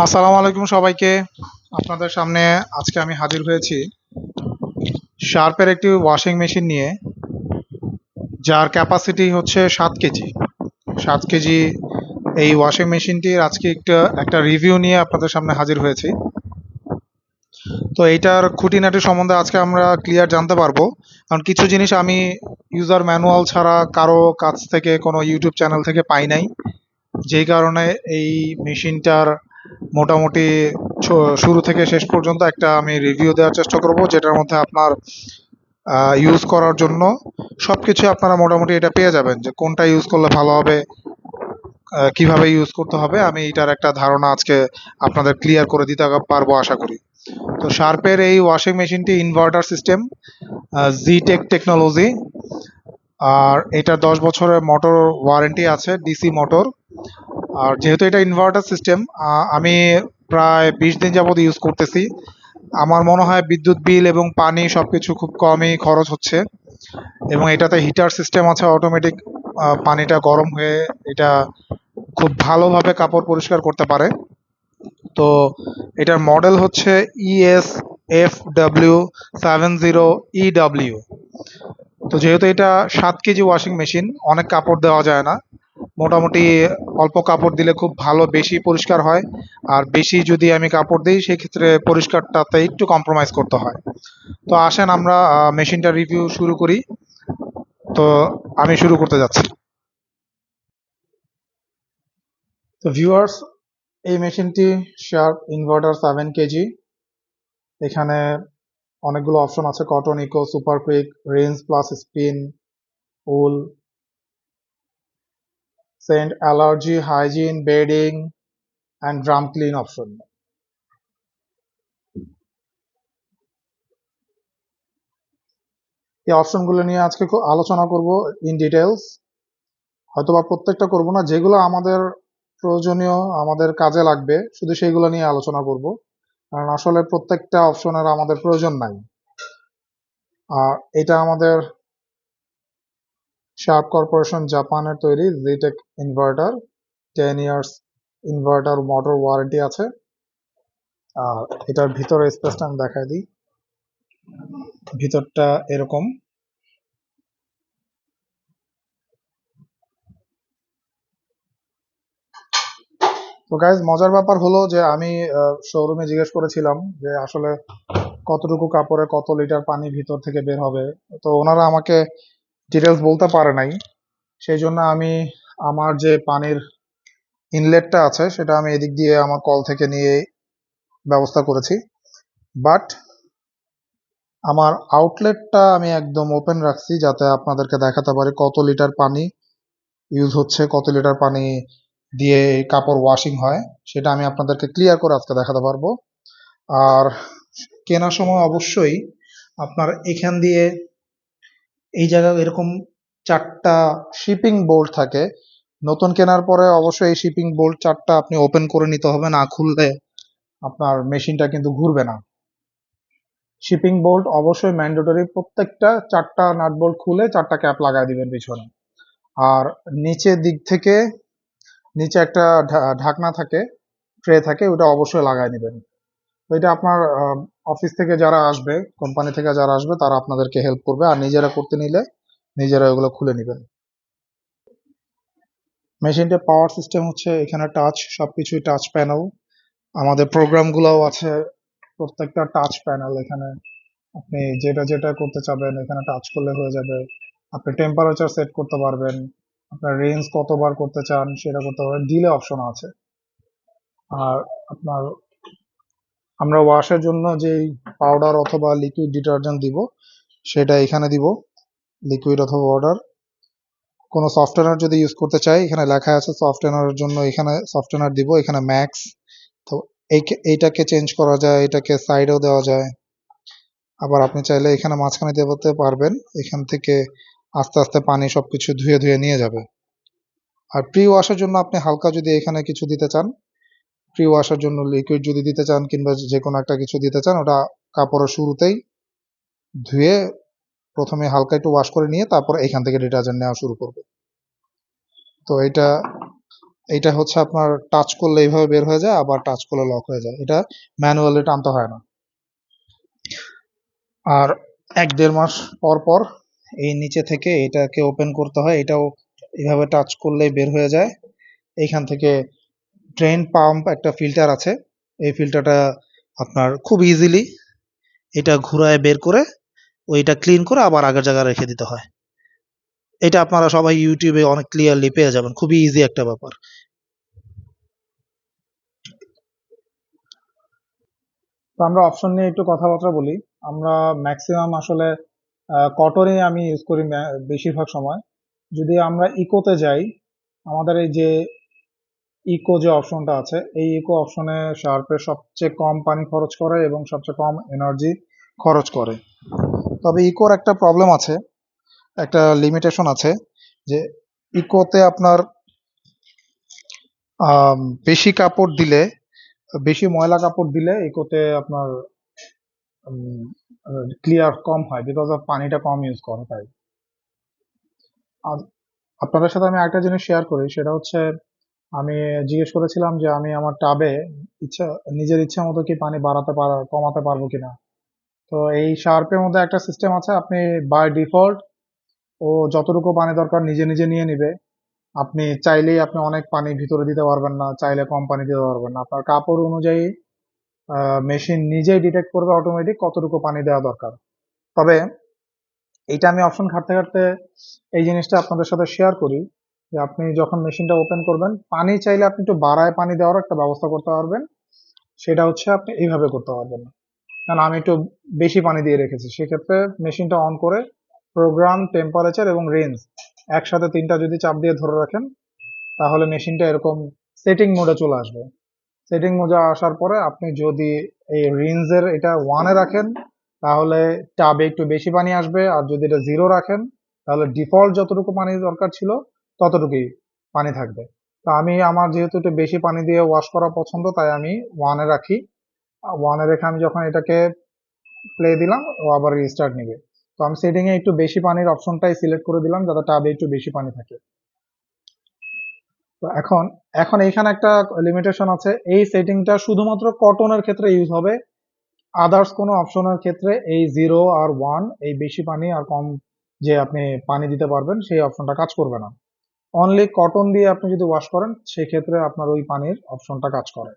আসসালামু আলাইকুম সবাইকে। আপনাদের সামনে আজকে আমি হাজির হয়েছি শার্পের একটি ওয়াশিং মেশিন নিয়ে, যার ক্যাপাসিটি হচ্ছে 7 কেজি। 7 কেজি এই ওয়াশিং মেশিনটির আজকে একটা রিভিউ নিয়ে আপনাদের সামনে হাজির হয়েছি। তো এইটার খুঁটিনাটি সম্বন্ধে আজকে আমরা ক্লিয়ার জানতে পারবো, কারণ কিছু জিনিস আমি ইউজার ম্যানুয়াল ছাড়া কারো কাছ থেকে কোনো ইউটিউব চ্যানেল থেকে পাই নাই, যেই কারণে এই মেশিনটার মোটামুটি শুরু থেকে শেষ পর্যন্ত একটা আমি রিভিউ দেওয়ার চেষ্টা করব, যেটার মধ্যে আপনার ইউজ করার জন্য সব কিছু আপনারা মোটামুটি এটা পেয়ে যাবেন, যে কোনটা ইউজ করলে ভালো হবে, কিভাবে ইউজ করতে হবে। আমি এটার একটা ধারণা আজকে আপনাদের ক্লিয়ার করে দিতে পারবো আশা করি। তো শার্পের এই ওয়াশিং মেশিনটি ইনভার্টার সিস্টেম, জিটেক টেকনোলজি, আর এটা 10 বছরের মোটর ওয়ারেন্টি আছে, ডিসি মোটর। আর যেহেতু এটা ইনভার্টার সিস্টেম, আমি প্রায় 20 দিন যাবত ইউজ করতেছি। আমার মনে হয় বিদ্যুৎ বিল এবং পানি সবকিছু খুব কমই খরচ হচ্ছে, এবং এটাতে হিটার সিস্টেম আছে, অটোমেটিক পানিটা গরম হয়ে এটা খুব ভালোভাবে কাপড় পরিষ্কার করতে পারে। তো এটার মডেল হচ্ছে ESFW70EW। তো যেহেতু এটা 7 কেজি ওয়াশিং মেশিন, অনেক কাপড় দেওয়া যায় না, মোটামুটি অল্প কাপড় দিলে খুব ভালো বেশি পরিষ্কার হয়। আর বেশি যদি আমি কাপড় দিই সেক্ষেত্রে পরিষ্কারটাতে একটু কম্প্রোমাইজ করতে হয়। তো আসেন আমরা মেশিনটা রিভিউ শুরু করি। তো আমি শুরু করতে যাচ্ছি। তো ভিউয়ার্স, এই মেশিনটি শার্প ইনভার্টার 7 কেজি। এখানে অনেকগুলো অপশন আছে: cotton, eco, super quick, rinse plus spin, wool, scent, allergy, hygiene, bedding and drum clean option. এই অপশনগুলো নিয়ে আজকে আলোচনা করব ইন ডিটেলস। হয়তোবা প্রত্যেকটা করব না, যেগুলো আমাদের প্রয়োজনীয়, আমাদের কাজে লাগবে, শুধু সেইগুলো নিয়ে আলোচনা করব, কারণ আসলে প্রত্যেকটা অপশনের আমাদের প্রয়োজন নাই। আর এটা আমাদের শার্প কর্পোরেশন জাপানের তৈরি G Tech inverter, 10 years inverter motor warranty আছে। আর এটার ভিতরের স্পেসটা আমি দেখাই দিই। ভিতরটা এরকম। তো গাইজ, মজার ব্যাপার হলো যে আমি শোরুমে জিজ্ঞেস করেছিলাম যে আসলে কতটুকু কাপড়ে কত লিটার পানি ভিতর থেকে বের হবে। তো ওনারা আমাকে ডিটেলস বলতে পারে নাই, সেই জন্য আমি আমার যে পানির ইনলেটটা আছে সেটা আমি এদিক দিয়ে আমার কল থেকে নিয়ে ব্যবস্থা করেছি। বাট আমার আউটলেটটা আমি একদম ওপেন রাখছি, যাতে আপনাদেরকে দেখাতে পারি কত লিটার পানি ইউজ হচ্ছে, কত লিটার পানি দিয়ে কাপড় ওয়াশিং হয়, সেটা আমি আপনাদেরকে ক্লিয়ার করে আজকে দেখাতে পারবো। আর কেনার সময় অবশ্যই আপনার এখান দিয়ে এই জায়গায় এরকম 4টা শিপিং বোল্ট থাকে। নতুন কেনার পরে অবশ্যই এই শিপিং বোল্ট 4টা আপনি ওপেন করে নিতে হবে, না খুললে আপনার মেশিনটা কিন্তু ঘুরবে না। শিপিং বোল্ট অবশ্যই ম্যান্ডেটরি, প্রত্যেকটা 4টা নাট বোল্ট খুলে 4টা ক্যাপ লাগাই দিবেন পিছনে। আর নিচের দিক থেকে নিচে একটা ঢাকনা থাকে, ট্রে থাকে, ওটা অবশ্যই লাগাই নেবেন। তো এটা আপনার অফিস থেকে যারা আসবে, কোম্পানি থেকে যারা আসবে, তারা আপনাদেরকে হেল্প করবে, আর নিজেরা করতে নিলে নিজেরা ওগুলো খুলে নেবেন। মেশিনটা পাওয়ার সিস্টেম হচ্ছে এখানে টাচ, সবকিছুই টাচ প্যানেল। আমাদের প্রোগ্রামগুলোও আছে, প্রত্যেকটা টাচ প্যানেল। এখানে আপনি যেটা যেটা করতে চাবেন এখানে টাচ করলে হয়ে যাবে। আপনি টেম্পারেচার সেট করতে পারবেন, আপনার রেঞ্জ কতবার করতে চান সেটা করতে পারবেন, ডিলে অপশন আছে। আর আপনার আমরা ওয়াশের জন্য যেই পাউডার অথবা লিকুইড ডিটারজেন্ট দিব সেটা এখানে দিব, লিকুইড অথবা পাউডার। কোনো সফটওয়্যার যদি ইউজ করতে চাই, এখানে লেখা আছে সফটওয়্যারের জন্য এখানে সফটওয়্যার দিব, এখানে ম্যাক্স। তো এইটাকে চেঞ্জ করা যায়, এটাকে সাইডেও দেওয়া যায়। আবার আপনি চাইলে এখানে মাঝখানে দিতে পারবেন, এখান থেকে আস্তে আস্তে পানি সবকিছু ধুয়ে ধুয়ে নিয়ে যাবে। আর প্রি ওয়াশের জন্য আপনি হালকা যদি এখানে কিছু দিতে চান, প্রি ওয়াশের জন্য লিকুইড যদি দিতে চান কিংবা যে কোনো একটা কিছু দিতে চান, ওটা কাপড়ের শুরুতেই ধুয়ে প্রথমে হালকা একটু ওয়াশ করে নিয়ে তারপর এখান থেকে ডিটারজেন্ট নেওয়া শুরু করবে। তো এটা এটা হচ্ছে আপনার টাচ করলে এইভাবে বের হয়ে যায়, আবার টাচ করলে লক হয়ে যায়। এটা ম্যানুয়ালি টানতে হয় না। আর 1-1.5 মাস পর পর এই নিচে থেকে এটাকে ওপেন করতে হয়। এটাও এভাবে টাচ করলেই বের হয়ে যায়। এইখান থেকে ড্রেন পাম্প একটা ফিল্টার আছে, এই ফিল্টারটা আপনার খুব ইজিলি এটা ঘুরায় বের করে ওইটা ক্লিন করে আবার আগের জায়গায় রেখে দিতে হয়। এটা আপনারা সবাই ইউটিউবে অনেক ক্লিয়ারলি পেয়ে যাবেন, খুবই ইজি একটা ব্যাপার। তো আমরা অপশন নিয়ে একটু কথাবার্তা বলি। আমরা ম্যাক্সিমাম আসলে কটনই আমি ইউজ করি বেশিরভাগ সময়। যদি আমরা ইকোতে যাই, আমাদের এই যে ইকো যে অপশনটা আছে, এই ইকো অপশনে শার্পের সবচেয়ে কম পানি খরচ করে এবং সবচেয়ে কম এনার্জি খরচ করে। তবে ইকোর একটা প্রবলেম আছে, একটা লিমিটেশন আছে, যে ইকোতে আপনার বেশি কাপড় দিলে, বেশি ময়লা কাপড় দিলে ইকোতে আপনার ক্লিয়ার কম হয়, বিকজ অফ পানিটা কম ইউজ করে তাই। আর আপনাদের সাথে আমি একটা জিনিস শেয়ার করি, সেটা হচ্ছে আমি জিজ্ঞেস করেছিলাম যে আমি আমার টাবে ইচ্ছা নিজের ইচ্ছা মতো কি পানি বাড়াতে কমাতে পারবো কিনা। তো এই শার্পের মধ্যে একটা সিস্টেম আছে, আপনি বাই ডিফল্ট ও যতটুকু পানি দরকার নিজে নিজে নিয়ে নিবে। আপনি চাইলেই আপনি অনেক পানি ভিতরে দিতে পারবেন না, চাইলে কম পানি দিতে পারবেন না। আপনার কাপড় অনুযায়ী মেশিন নিজেই ডিটেক্ট করবে অটোমেটিক কতটুকু পানি দেওয়া দরকার। তবে এইটা আমি অপশন ঘাঁটতে ঘাঁটতে এই জিনিসটা আপনাদের সাথে শেয়ার করি, যে আপনি যখন মেশিনটা ওপেন করবেন, পানি চাইলে আপনি একটু বাড়ায় পানি দেওয়ার একটা ব্যবস্থা করতে পারবেন। সেটা হচ্ছে আপনি এইভাবে করতে পারবেন। কারণ আমি একটু বেশি পানি দিয়ে রেখেছি, সেক্ষেত্রে মেশিনটা অন করে প্রোগ্রাম, টেম্পারেচার এবং রেঞ্জ একসাথে তিনটা যদি চাপ দিয়ে ধরে রাখেন, তাহলে মেশিনটা এরকম সেটিং মোডে চলে আসবে। সেটিং মোডে আসার পরে আপনি যদি এই রেঞ্জের এটা 1-এ রাখেন, তাহলে টাবে একটু বেশি পানি আসবে। আর যদি এটা 0 রাখেন, তাহলে ডিফল্ট যতটুকু পানি দরকার ছিল ততটুকুই পানি থাকবে। তো আমি আমার যেহেতু একটু বেশি পানি দিয়ে ওয়াশ করা পছন্দ, তাই আমি 1-এ রাখি। 1-এ রেখে আমি যখন এটাকে প্লে দিলাম, ও আবার রিস্টার্ট নিবে। তো আমি সেটিং এ একটু বেশি পানির অপশনটাই সিলেক্ট করে দিলাম, যাতে টাবে একটু বেশি পানি থাকে। তো এখন এখন এইখানে একটা লিমিটেশন আছে, এই সেটিংটা শুধুমাত্র কটনের ক্ষেত্রে ইউজ হবে। আদার্স কোনো অপশনের ক্ষেত্রে এই 0 আর 1, এই বেশি পানি আর কম যে আপনি পানি দিতে পারবেন, সেই অপশনটা কাজ করবে না। অনলি কটন দিয়ে আপনি যদি ওয়াশ করেন, সেক্ষেত্রে আপনার ওই পানির অপশনটা কাজ করে।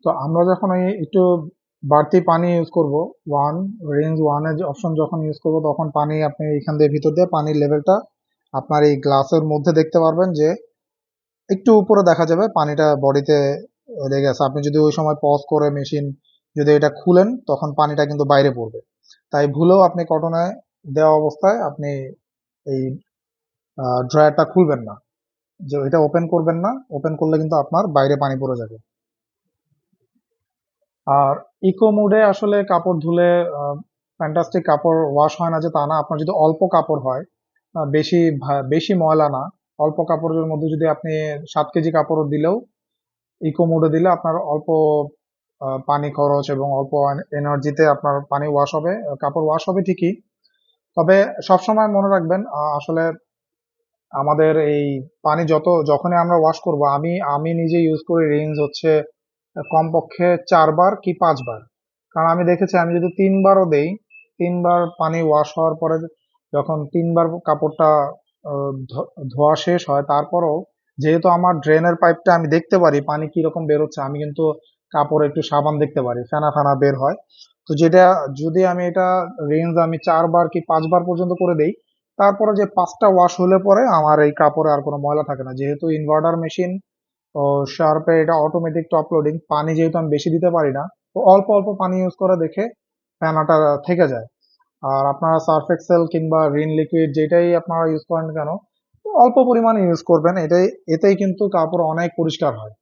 তো আমরা যখন এই একটু বাড়তি পানি ইউজ করব, রেঞ্জ 1-এর অপশন যখন ইউজ করব, তখন পানি আপনি এখান দিয়ে ভিতর দিয়ে পানির লেভেলটা আপনার এই গ্লাসের মধ্যে দেখতে পারবেন, যে একটু উপরে দেখা যাবে পানিটা বডিতে লেগে আছে। আপনি যদি ওই সময় পজ করে মেশিন যদি এটা খুলেন, তখন পানিটা কিন্তু বাইরে পড়বে। তাই ভুলেও আপনি কটনে দেওয়া অবস্থায় আপনি এই ড্রয়ারটা খুলবেন না, যে এটা ওপেন করবেন না। ওপেন করলে কিন্তু আপনার বাইরে পানি পড়ে যাবে। আর ইকো মোডে আসলে কাপড় ধুলে ফ্যান্টাস্টিক কাপড় ওয়াশ হয় না যে তা না। আপনার যদি অল্প কাপড় হয়, বেশি বেশি ময়লা না, অল্প কাপড়ের মধ্যে যদি আপনি 7 কেজি কাপড় দিলেও ইকো মোডে দিলে আপনার অল্প পানি খরচ এবং অল্প এনার্জিতে আপনার পানি ওয়াশ হবে, কাপড় ওয়াশ হবে ঠিকই। তবে সবসময় মনে রাখবেন, আসলে আমাদের এই পানি যখনই আমরা ওয়াশ করব, আমি আমি নিজে ইউজ করি রেঞ্জ হচ্ছে কমপক্ষে 4 বার কি 5 বার। কারণ আমি দেখেছি আমি যদি 3বারও দেই, 3বার পানি ওয়াশ হওয়ার পরে যখন 3বার কাপড়টা ধোয়া শেষ হয়, তারপরও যেহেতু আমার ড্রেনের পাইপটা আমি দেখতে পারি পানি কিরকম বেরোচ্ছে, আমি কিন্তু কাপড়ে একটু সাবান দেখতে পারি, ফেনা ফেনা বের হয়। তো যেটা যদি আমি এটা রেঞ্জ আমি 4 বার কি 5 বার পর্যন্ত করে দেই, তারপরে যে 5টা ওয়াশ হলে পরে আমার এই কাপড়ে আর কোনো ময়লা থাকে না। যেহেতু ইনভার্টার মেশিন ও শার্পে এটা অটোমেটিক টপ লোডিং, পানি যেহেতু আমি বেশি দিতে পারি না, তো অল্প অল্প পানি ইউজ করে দেখে ফেনাটা থেকে যায়। আর আপনারা সার্ফ এক্সেল কিংবা রিন লিকুইড যেটাই আপনারা ইউজ করেন কেন, অল্প পরিমাণে ইউজ করবেন। এতেই কিন্তু কাপড় অনেক পরিষ্কার হয়।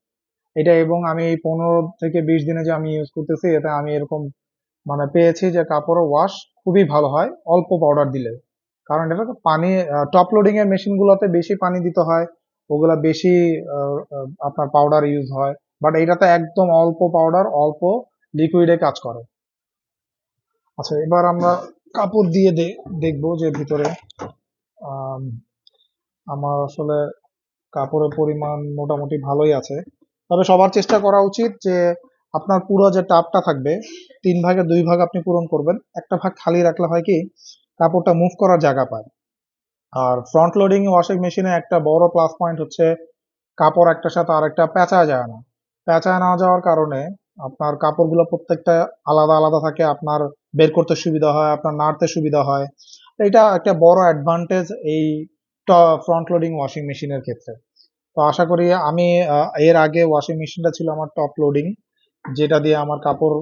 এটা এবং আমি এই 15 থেকে 20 দিনে যে আমি ইউজ করতেছি, এতে আমি এরকম মানে পেয়েছি যে কাপড়ের ওয়াশ খুবই ভালো হয় অল্প পাউডার দিলে। কারণ এটা তো পানি, টপ লোডিং এর মেশিন গুলোতে বেশি পানি দিতে হয়, ওগুলা বেশি আপনার পাউডার ইউজ হয়। বাট এটাতে একদম অল্প পাউডার, অল্প লিকুইডে কাজ করে। আচ্ছা, এবার আমরা কাপড় দিয়ে দেখবো যে ভিতরে আম, আমার আসলে কাপড়ের পরিমাণ মোটামুটি ভালোই আছে। তবে সবার চেষ্টা করা উচিত যে আপনার পুরো যে টাবটা থাকবে 3 ভাগের 2 ভাগ আপনি পূরণ করবেন, একটা ভাগ খালি রাখলে হয় কি কাপড়টা মুভ করার জায়গা পায়। আর ফ্রন্ট লোডিং ওয়াশিং মেশিনে একটা বড় প্লাস পয়েন্ট হচ্ছে কাপড় একটার সাথে আরেকটা পেঁচায় যায় না। পেঁচায় না যাওয়ার কারণে আপনার কাপড়গুলো প্রত্যেকটা আলাদা আলাদা থাকে, আপনার বের করতে সুবিধা হয়, আপনার নাড়তে সুবিধা হয়। এটা একটা বড় অ্যাডভান্টেজ এই ফ্রন্ট লোডিং ওয়াশিং মেশিনের ক্ষেত্রে। তো আশা করি আমি এর আগে ওয়াশিং মেশিনটা ছিল আমার টপ লোডিং, যেটা দিয়ে আমার কাপড়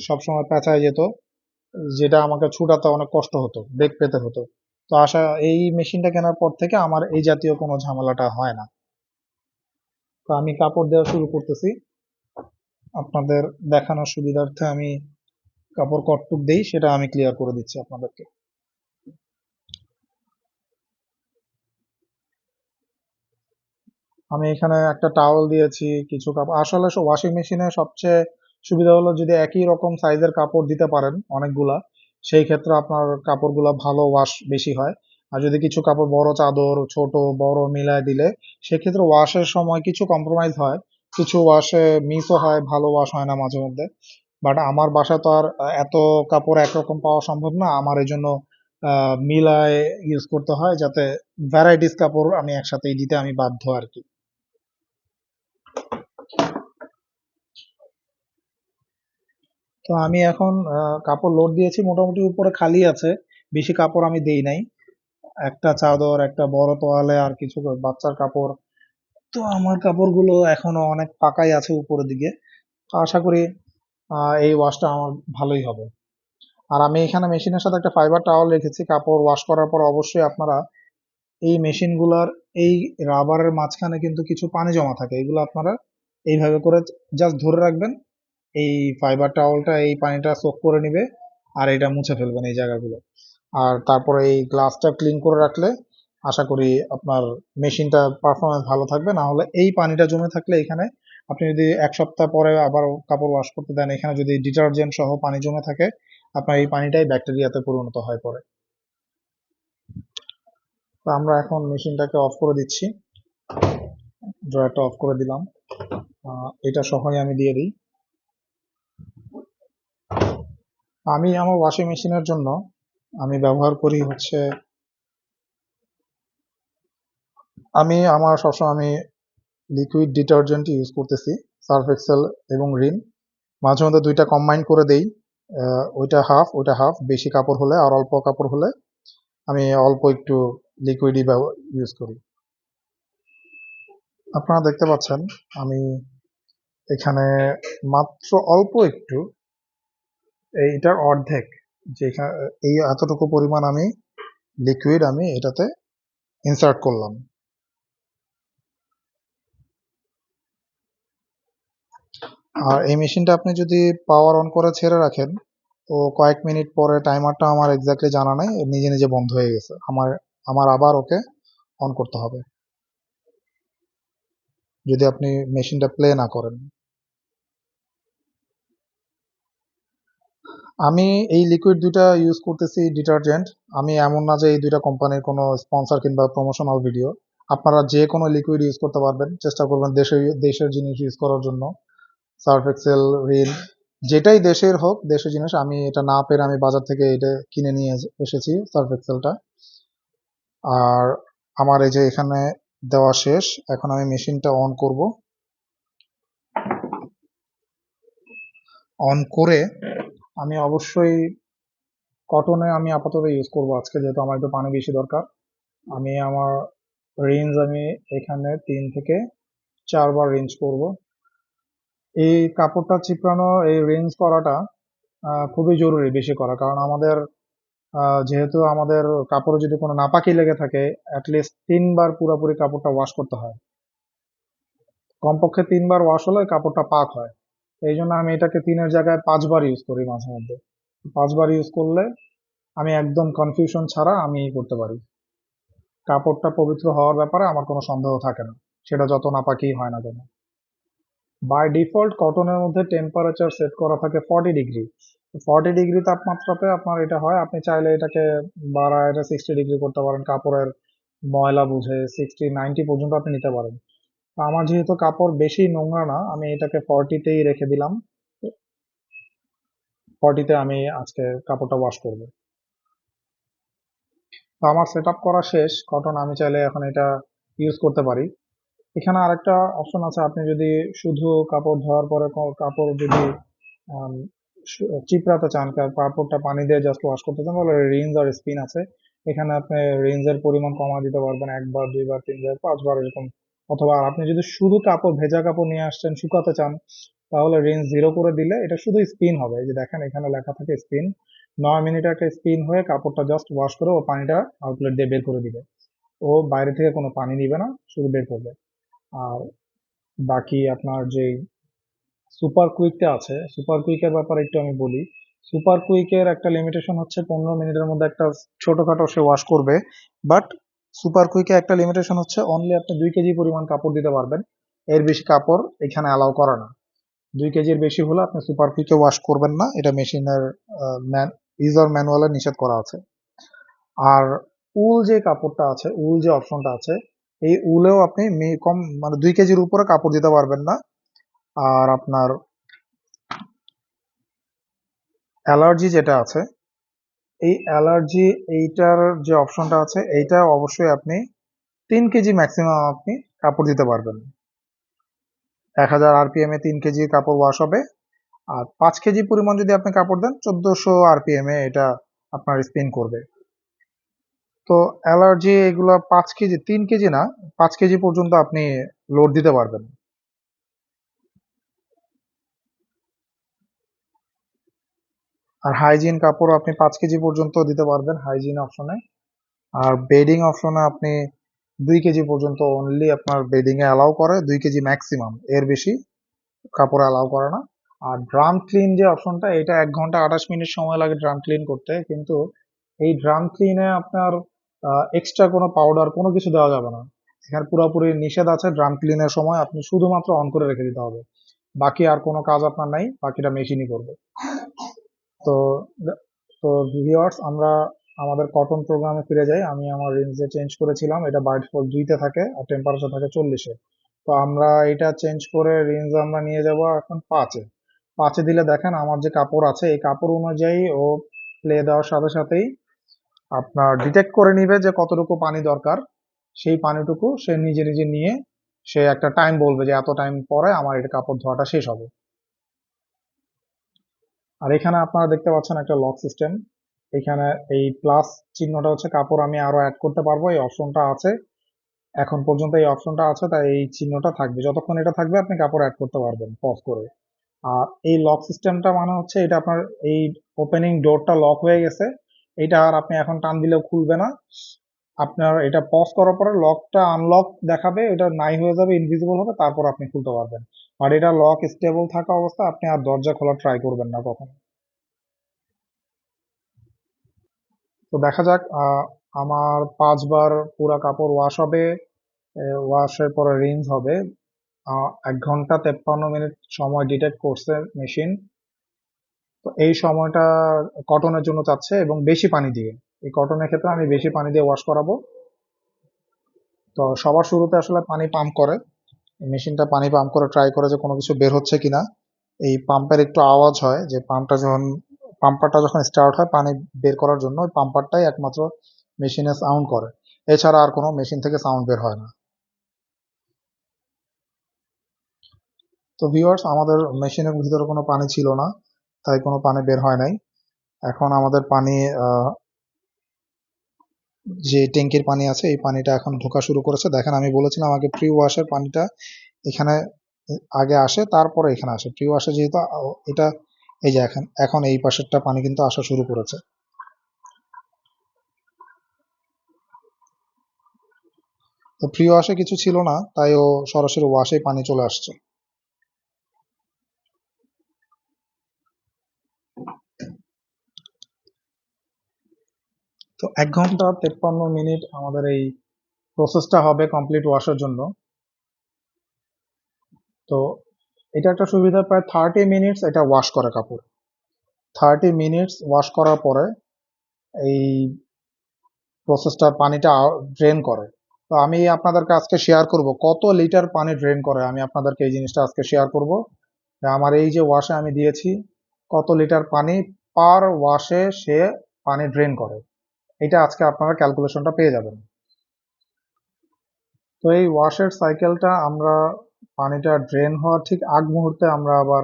সবসময় পেঁচায় যেত, যেটা আমাকে ছুটাতে অনেক কষ্ট হতো, বেগ পেতে হতো। তো এই মেশিনটা কেনার পর থেকে আমার এই জাতীয় কোনো ঝামেলাটা হয় না। তো আমি কাপড় দেওয়া শুরু করতেছি আপনাদের দেখানোর সুবিধার্থে। আমি কাপড় কতটুক দেই সেটা আমি ক্লিয়ার করে দিচ্ছি আপনাদেরকে। আমি এখানে একটা টাওয়েল দিয়েছি, কিছু কাপড়। আসলে ওয়াশিং মেশিনে সবচেয়ে সুবিধা হলো যদি একই রকম সাইজের কাপড় দিতে পারেন অনেকগুলা, সেই ক্ষেত্রে আপনার কাপড়গুলা ভালো ওয়াশ বেশি হয়। আর যদি কিছু কাপড় বড় চাদর ছোট বড় মিলায় দিলে সেক্ষেত্রে ওয়াশের সময় কিছু কম্প্রোমাইজ হয়, কিছু ওয়াশে মিসও হয়, ভালো ওয়াশ হয় না মাঝে মধ্যে। বাট আমার বাসায় তো আর এত কাপড় একরকম পাওয়া সম্ভব না, আমার এই জন্য মিলায় ইউজ করতে হয়, যাতে ভ্যারাইটিস কাপড় আমি একসাথেই দিতে আমি বাধ্য আর কি। তো আমি এখন কাপড় লোড দিয়েছি, মোটামুটি উপরে খালি আছে, বেশি কাপড় আমি দেই নাই। একটা চাদর, একটা বড় তোয়ালে, আর কিছু বাচ্চার কাপড়। তো আমার কাপড়গুলো এখনো অনেক পাকাই আছে উপরের দিকে। তো আশা করি এই ওয়াশটা আমার ভালোই হবে। আর আমি এখানে মেশিনের সাথে একটা ফাইবার টাওয়াল রেখেছি। কাপড় ওয়াশ করার পর অবশ্যই আপনারা এই মেশিনগুলোর এই রাবারের মাঝখানে কিন্তু কিছু পানি জমা থাকে, এগুলো আপনারা এইভাবে করে জাস্ট ধরে রাখবেন, এই ফাইবার টাওয়ালটা এই পানিটা সোক করে নিবে, আর এটা মুছে ফেলবেন এই জায়গাগুলো। আর তারপরে এই গ্লাসটা ক্লিন করে রাখলে আশা করি আপনার মেশিনটা পারফরমেন্স ভালো থাকবে। না হলে এই পানিটা জমে থাকলে এখানে আপনি যদি 1 সপ্তাহ পরে আবার কাপড় ওয়াশ করতে দেন, এখানে যদি ডিটারজেন্ট সহ পানি জমে থাকে আপনার এই পানিটাই ব্যাকটেরিয়াতে পরিণত হয় পরে। তো আমরা এখন মেশিনটাকে অফ করে দিচ্ছি, ড্রয়ারটা অফ করে দিলাম, এটা সহই আমি দিয়ে দিই। আমি আমার ওয়াশিং মেশিনের জন্য আমি ব্যবহার করি হচ্ছে, আমি আমার সবসময় আমি লিকুইড ডিটারজেন্ট ইউজ করতেছি, সার্ফ এক্সেল এবং রিন। মাঝে মধ্যে দুইটা কম্বাইন করে দেই, ওইটা হাফ, বেশি কাপড় হলে আর অল্প কাপড় হলে আমি অল্প একটু লিকুইডই ইউজ করি। আপনারা দেখতে পাচ্ছেন আমি এখানে মাত্র অল্প একটু, এইটার অর্ধেক, যেখানে এই এতটুকু পরিমাণ আমি লিকুইড আমি এটাতে ইনসার্ট করলাম। আর এই মেশিনটা আপনি যদি পাওয়ার অন করে ছেড়ে রাখেন, তো কয়েক মিনিট পরে, টাইমারটা আমার এক্স্যাক্টলি জানা নাই, নিজে নিজে বন্ধ হয়ে গেছে। আমার আমার আবার ওকে অন করতে হবে যদি আপনি মেশিনটা প্লে না করেন। আমি এই লিকুইড দুইটা ইউজ করতেছি ডিটারজেন্ট। আমি এমন না যে এই দুইটা কোম্পানির কোনো স্পন্সর কিংবা প্রমোশনাল ভিডিও। আপনারা যে কোনো লিকুইড ইউজ করতে পারবেন, চেষ্টা করবেন দেশের দেশের জিনিস ইউজ করার জন্য। সার্ফ এক্সেল, রিন, যেটাই দেশের হোক, দেশের জিনিস। আমি এটা না পেরে আমি বাজার থেকে এটা কিনে নিয়ে এসেছি সার্ফ এক্সেলটা। আর আমার এই যে এখানে দেওয়া শেষ, এখন আমি মেশিনটা অন করব। অন করে আমি অবশ্যই কটনে আমি আপাতত ইউজ করব আজকে, যেহেতু আমার একটু পানি বেশি দরকার। আমি আমার রেঞ্জ আমি এখানে 3 থেকে 4 বার রেঞ্জ করব। এই কাপড়টা চিপড়ানো, এই রেঞ্জ করাটা খুবই জরুরি বেশি করা, কারণ আমাদের যেহেতু আমাদের কাপড়ে যদি কোনো নাপাকি লেগে থাকে, অ্যাটলিস্ট 3 বার পুরোপুরি কাপড়টা ওয়াশ করতে হয়। কমপক্ষে 3 বার ওয়াশ হলে কাপড়টা পাক হয়। এই জন্য আমি এটাকে 3-এর জায়গায় 5 বার ইউজ করি মাঝে মধ্যে। 5 বার ইউজ করলে আমি একদম কনফিউশন ছাড়া আমি করতে পারি, কাপড়টা পবিত্র হওয়ার ব্যাপারে আমার কোনো সন্দেহ থাকে না, সেটা যত নাপাকি হয় না কেন। বাই ডিফল্ট কটনের মধ্যে টেম্পারেচার সেট করা থাকে 40 ডিগ্রি। 40 ডিগ্রি তাপমাত্রাতে আপনার এটা হয়, আপনি চাইলে এটাকে বাড়ায় এটা 60 ডিগ্রি করতে পারেন কাপড়ের ময়লা বুঝে 60-90 পর্যন্ত আপনি নিতে পারেন। তো আমার যেহেতু কাপড় বেশি নোংরা না, আমি এটাকে 40তেই রেখে দিলাম। 40তে আমি আজকে কাপড়টা ওয়াশ করব। তো আমার সেট আপ করা শেষ কটন, আমি চাইলে এখন এটা ইউজ করতে পারি। এখানে আরেকটা অপশন আছে, আপনি যদি শুধু কাপড় ধোয়ার পরে কাপড় যদি আম, চিপড়াতে চান, কাপড়টা পানি দিয়ে জাস্ট ওয়াশ করতে চান, তাহলে রিন্স আর স্পিন আছে। এখানে আপনি রিন্সের পরিমাণ কমা দিতে পারবেন, একবার, দুইবার, তিনবার, পাঁচবার এরকম। অথবা আর আপনি যদি শুধু কাপড়, ভেজা কাপড় নিয়ে আসছেন শুকাতে চান, তাহলে রিন্স 0 করে দিলে এটা শুধু স্পিন হবে। এই যে দেখেন এখানে লেখা থাকে স্পিন। 9 মিনিট একটা স্পিন হয়ে কাপড়টা জাস্ট ওয়াশ করে ও পানিটা আউটলেট দিয়ে বের করে দিবে। ও বাইরে থেকে কোনো পানি নিবে না, শুধু বের করবে। আর বাকি আপনার যে সুপার কুইকটা আছে, সুপার কুইকের ব্যাপারে একটু আমি বলি। সুপার কুইকের একটা লিমিটেশন হচ্ছে 15 মিনিটের মধ্যে একটা ছোটখাটো সে ওয়াশ করবে। বাট সুপার কুইকে একটা লিমিটেশন হচ্ছে অনলি আপনি 2 কেজি পরিমাণ কাপড় দিতে পারবেন, এর বেশি কাপড় এখানে অ্যালাউ করে না। 2 কেজির বেশি হলে আপনি সুপার কুইকে ওয়াশ করবেন না, এটা মেশিনের ইউজার ম্যানুয়ালে নিষেধ করা আছে। আর উল যে কাপড়টা আছে, উল যে অপশনটা আছে, এই উলেও আপনি কম মানে 2 কেজির উপরে কাপড় দিতে পারবেন না। আর আপনার অ্যালার্জি যেটা আছে, এই অ্যালার্জি, এইটার যে অপশনটা আছে, এইটা অবশ্যই আপনি 3 কেজি ম্যাক্সিমাম আপনি কাপড় দিতে পারবেন। 1000 RPM এ 3 কেজি কাপড় ওয়াশ হবে। আর 5 কেজি পরিমাণ যদি আপনি কাপড় দেন, 1400 RPM এ এটা আপনার স্পিন করবে। তো অ্যালার্জি এগুলো 5 কেজি, 3 কেজি না, 5 কেজি পর্যন্ত আপনি লোড দিতে পারবেন। আর হাইজিন কাপড় আপনি 5 কেজি পর্যন্ত দিতে পারবেন হাইজিন অপশনে। আর বেডিং অপশনে আপনি 2 কেজি পর্যন্ত অনলি আপনার বেডিং এ অ্যালাউ করে, 2 কেজি ম্যাক্সিমাম, এর বেশি কাপড় অ্যালাউ করে না। আর ড্রাম ক্লিন যে অপশনটা, এটা 1 ঘন্টা 28 মিনিট সময় লাগে ড্রাম ক্লিন করতে, কিন্তু এই ড্রাম ক্লিনে আপনার এক্সট্রা কোনো পাউডার কোনো কিছু দেওয়া যাবে না। এখানে পুরোপুরি নিষেধ আছে, ড্রাম ক্লিনের সময় আপনি শুধুমাত্র অন করে রেখে দিতে হবে, বাকি আর কোনো কাজ আপনার নাই, বাকিটা মেশিনই করবে। তো তো ভিউয়ার্স, আমরা আমাদের কটন প্রোগ্রামে ফিরে যাই। আমি আমার রেঞ্জে চেঞ্জ করেছিলাম, এটা বাই ডিফল্ট 2-তে থাকে আর টেম্পারেচার থাকে 40-এ। তো আমরা এটা চেঞ্জ করে রেঞ্জ আমরা নিয়ে যাব এখন 5-এ। 5-এ দিলে দেখেন আমার যে কাপড় আছে, এই কাপড় অনুযায়ী ও প্লে দেওয়ার সাথে সাথেই আপনার ডিটেক্ট করে নিবে যে কতটুকু পানি দরকার। সেই পানিটুকু সে নিজে নিজে নিয়ে সে একটা টাইম বলবে যে এত টাইম পরে আমার এটা কাপড় ধোয়াটা শেষ হবে। আর এখানে আপনারা দেখতে পাচ্ছেন একটা লক সিস্টেম। এখানে এই প্লাস চিহ্নটা হচ্ছে কাপড় আমি আরো অ্যাড করতে পারবো, এই অপশনটা আছে। এখন পর্যন্ত এই অপশনটা আছে, তাই এই চিহ্নটা থাকবে, যতক্ষণ এটা থাকবে আপনি কাপড় অ্যাড করতে পারবেন পজ করে। আর এই লক সিস্টেমটা মানে হচ্ছে এটা আপনার এই ওপেনিং ডোরটা লক হয়ে গেছে, এটা আর আপনি এখন টান দিলেও খুলবে না। আপনার এটা পজ করার পরে লকটা আনলক দেখাবে, এটা নাই হয়ে যাবে, ইনভিজিবল হবে, তারপর আপনি খুলতে পারবেন। আর এটা লক স্টেবল থাকা অবস্থা আপনি আর দরজা খোলা ট্রাই করবেন না কখনো। তো দেখা যাক, আমার 5 বার পুরা কাপড় ওয়াশ হবে। ওয়াশের পরে রিন্স হবে। 1 ঘন্টা 53 মিনিট সময় ডিটেক্ট করছে মেশিন। তো এই সময়টা কটনের জন্য চাচ্ছে এবং বেশি পানি দিয়ে। এই কটনের ক্ষেত্রে আমি বেশি পানি দিয়ে ওয়াশ করাবো। তো সবার শুরুতে আসলে পানি পাম্প করে, মেশিনটা পানি পাম্প করে ট্রাই করে যে কোনো কিছু বের হচ্ছে কিনা। এই পাম্পের একটু আওয়াজ হয়, যে পাম্পারটা যখন স্টার্ট হয় পানি বের করার জন্য, ওই পাম্পারটাই একমাত্র মেশিনে সাউন্ড করে, এছাড়া আর কোনো মেশিন থেকে সাউন্ড বের হয় না। তো ভিউয়ার্স, আমাদের মেশিনের ভিতরে কোনো পানি ছিল না, তাই কোনো পানি বের হয় নাই। এখন আমাদের পানি, যে ট্যাঙ্কির পানি আছে, এই পানিটা এখন ঢোকা শুরু করেছে। দেখেন আমি বলেছিলাম আগে প্রি ওয়াশের পানিটা এখানে আগে আসে, তারপরে এখানে আসে প্রি ওয়াশে, যেহেতু এটা, এই যে এখন এখন এই পাশেরটা পানি কিন্তু আসা শুরু করেছে। তো প্রি ওয়াশে কিছু ছিল না, তাই ও সরাসরি ওয়াশেই পানি চলে আসছে। তো 1 ঘন্টা 53 মিনিট আমাদের এই প্রসেসটা হবে কমপ্লিট ওয়াশের জন্য। তো এটা একটা সুবিধা, প্রায় 30 মিনিটস এটা ওয়াশ করে কাপড়। 30 মিনিটস ওয়াশ করার পরে এই প্রসেসটা পানিটা ড্রেন করে। তো আমি আপনাদেরকে আজকে শেয়ার করব কত লিটার পানি ড্রেন করে। আমি আপনাদেরকে এই জিনিসটা আজকে শেয়ার করব। আমার এই যে ওয়াশে আমি দিয়েছি কত লিটার পানি পার ওয়াশে সে পানি ড্রেন করে, এটা আজকে আপনারা ক্যালকুলেশনটা পেয়ে যাবেন। তো এই ওয়াশের সাইকেলটা আমরা পানিটা ড্রেন হওয়ার ঠিক আগ মুহূর্তে আমরা আবার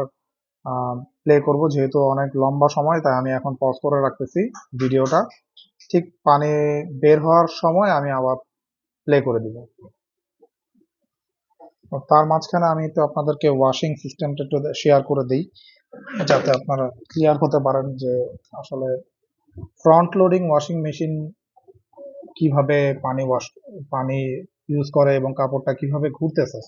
প্লে করব, যেহেতু অনেক লম্বা সময়, তাই আমি এখন পজ করে রাখতেছি ভিডিওটা। ঠিক পানি বের হওয়ার সময় আমি আবার প্লে করে দিব। তার মাঝখানে আমি একটু আপনাদেরকে ওয়াশিং সিস্টেমটা একটু শেয়ার করে দিই, যাতে আপনারা ক্লিয়ার হতে পারেন যে আসলে ফ্রন্ট লোডিং ওয়াশিং মেশিন কিভাবে পানি ইউজ করে এবং কাপড়টা কিভাবে ঘুরতেছে।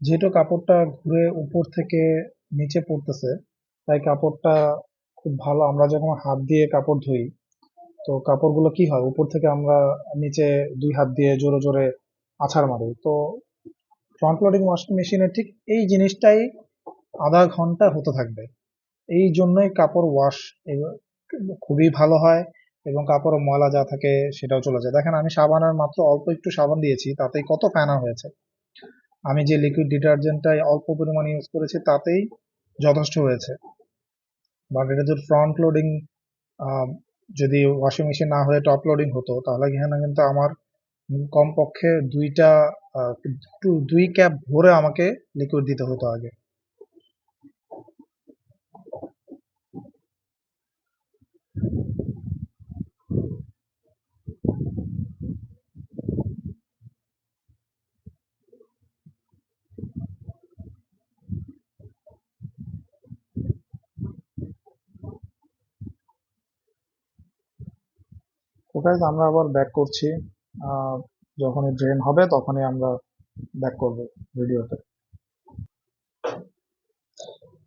যেহেতু কাপড়টা ঘুরে উপর থেকে নিচে পড়তেছে, তাই কাপড়টা খুব ভালো। আমরা যখন হাত দিয়ে কাপড় ধুই, তো কাপড়গুলো কি হয়, উপর থেকে আমরা নিচে দুই হাত দিয়ে জোরে জোরে আছাড় মারি। তো ফ্রন্ট লোডিং ওয়াশিং মেশিনে ঠিক এই জিনিসটাই আধা ঘন্টা হতে থাকবে। এই জন্যই কাপড় ওয়াশ খুবই ভালো হয় এবং কাপড়ের ময়লা যা থাকে সেটাও চলে যায়। দেখেন, আমি সাবানের মাত্র অল্প একটু সাবান দিয়েছি, তাতেই কত ফেনা হয়েছে। আমি যে লিকুইড ডিটারজেন্টটাই অল্প পরিমাণে ইউজ করেছি তাতেই যথেষ্ট হয়েছে। বাট এটা যদি ফ্রন্ট লোডিং, যদি ওয়াশিং মেশিন না হয়ে টপ লোডিং হতো, তাহলে এখানে কিন্তু আমার কমপক্ষে দুই ক্যাপ ভরে আমাকে লিকুইড দিতে হতো আগে। তো গাইজ, আমরা আবার ব্যাক করছি। আহ, যখনই ড্রেন হবে তখনই আমরা ব্যাক করব ভিডিওতে।